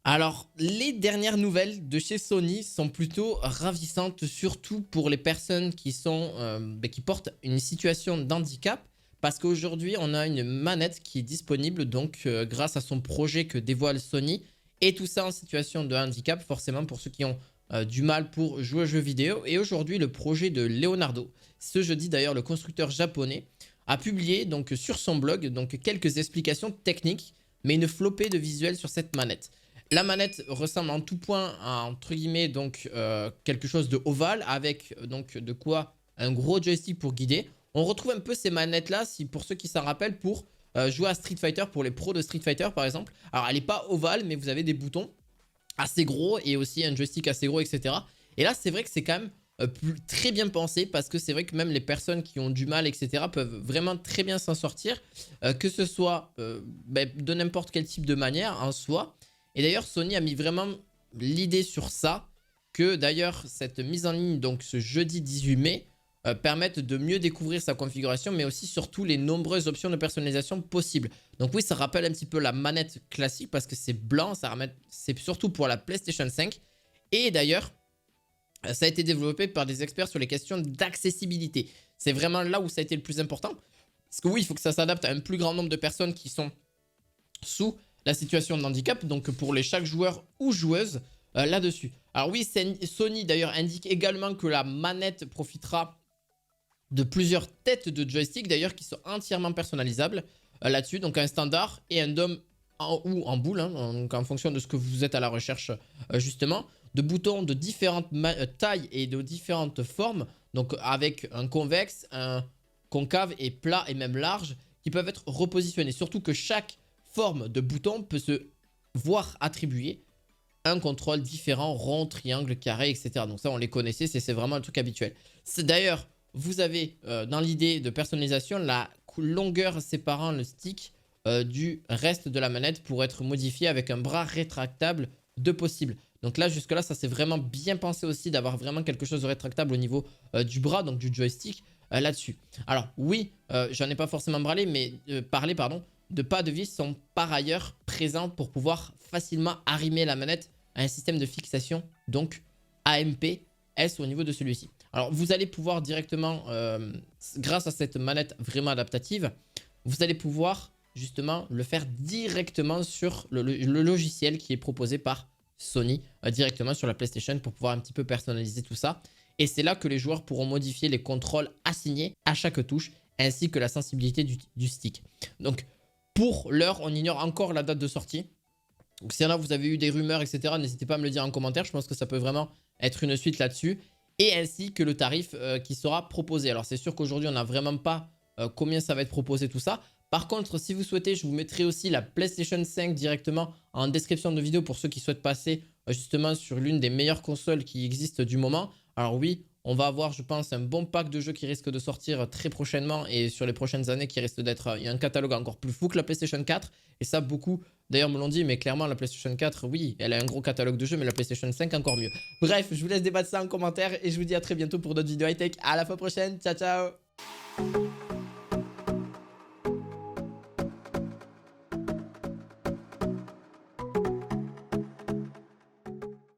Alors, les dernières nouvelles de chez Sony sont plutôt ravissantes, surtout pour les personnes qui sont, qui portent une situation d'handicap. Parce qu'aujourd'hui, on a une manette qui est disponible, donc grâce à son projet que dévoile Sony. Et tout ça en situation de handicap, forcément pour ceux qui ont du mal pour jouer aux jeux vidéo. Et aujourd'hui, le projet de Leonardo, ce jeudi d'ailleurs, le constructeur japonais, a publié donc sur son blog donc, quelques explications techniques, mais une flopée de visuels sur cette manette. La manette ressemble en tout point à, entre guillemets, donc quelque chose de ovale avec donc de quoi un gros joystick pour guider. On retrouve un peu ces manettes là, si, pour ceux qui s'en rappellent, pour jouer à Street Fighter, pour les pros de Street Fighter par exemple. Alors elle n'est pas ovale, mais vous avez des boutons assez gros et aussi un joystick assez gros, etc. Et là c'est vrai que c'est quand même très bien pensé parce que c'est vrai que même les personnes qui ont du mal, etc. peuvent vraiment très bien s'en sortir, que ce soit de n'importe quel type de manière en soi. Et d'ailleurs, Sony a mis vraiment l'idée sur ça, que d'ailleurs, cette mise en ligne, donc ce jeudi 18 mai, permette de mieux découvrir sa configuration, mais aussi surtout les nombreuses options de personnalisation possibles. Donc oui, ça rappelle un petit peu la manette classique, parce que c'est blanc, c'est surtout pour la PlayStation 5. Et d'ailleurs, ça a été développé par des experts sur les questions d'accessibilité. C'est vraiment là où ça a été le plus important. Parce que oui, il faut que ça s'adapte à un plus grand nombre de personnes qui sont sous la situation de handicap, donc pour les chaque joueur ou joueuse là-dessus. Alors oui, Sony d'ailleurs indique également que la manette profitera de plusieurs têtes de joystick d'ailleurs qui sont entièrement personnalisables là-dessus, donc un standard et un dôme ou en boule, hein, donc en fonction de ce que vous êtes à la recherche justement, de boutons de différentes tailles et de différentes formes, donc avec un convexe, un concave et plat et même large, qui peuvent être repositionnés, surtout que chaque forme de bouton peut se voir attribuer un contrôle différent, rond, triangle, carré, etc. Donc ça, on les connaissait, c'est vraiment un truc habituel. D'ailleurs, vous avez dans l'idée de personnalisation la longueur séparant le stick du reste de la manette pour être modifié avec un bras rétractable de possible. Donc là, jusque là, ça c'est vraiment bien pensé aussi d'avoir vraiment quelque chose de rétractable au niveau du bras, donc du joystick là-dessus. Alors oui, j'en ai pas forcément parlé, mais pardon, de pas de vis sont par ailleurs présents pour pouvoir facilement arrimer la manette à un système de fixation, donc AMP-S au niveau de celui-ci. Alors vous allez pouvoir directement, grâce à cette manette vraiment adaptative, vous allez pouvoir justement le faire directement sur le logiciel qui est proposé par Sony, directement sur la PlayStation pour pouvoir un petit peu personnaliser tout ça. Et c'est là que les joueurs pourront modifier les contrôles assignés à chaque touche, ainsi que la sensibilité du stick. Donc pour l'heure, on ignore encore la date de sortie. Donc si y en a, vous avez eu des rumeurs, etc., n'hésitez pas à me le dire en commentaire. Je pense que ça peut vraiment être une suite là-dessus. Et ainsi que le tarif qui sera proposé. Alors c'est sûr qu'aujourd'hui, on n'a vraiment pas combien ça va être proposé, tout ça. Par contre, si vous souhaitez, je vous mettrai aussi la PlayStation 5 directement en description de vidéo pour ceux qui souhaitent passer justement sur l'une des meilleures consoles qui existent du moment. Alors oui, on va avoir, je pense, un bon pack de jeux qui risque de sortir très prochainement et sur les prochaines années qui risque d'être... Il y a un catalogue encore plus fou que la PlayStation 4. Et ça, beaucoup, d'ailleurs, me l'ont dit, mais clairement, la PlayStation 4, oui, elle a un gros catalogue de jeux, mais la PlayStation 5, encore mieux. Bref, je vous laisse débattre ça en commentaire et je vous dis à très bientôt pour d'autres vidéos high-tech. À la fois prochaine, ciao, ciao!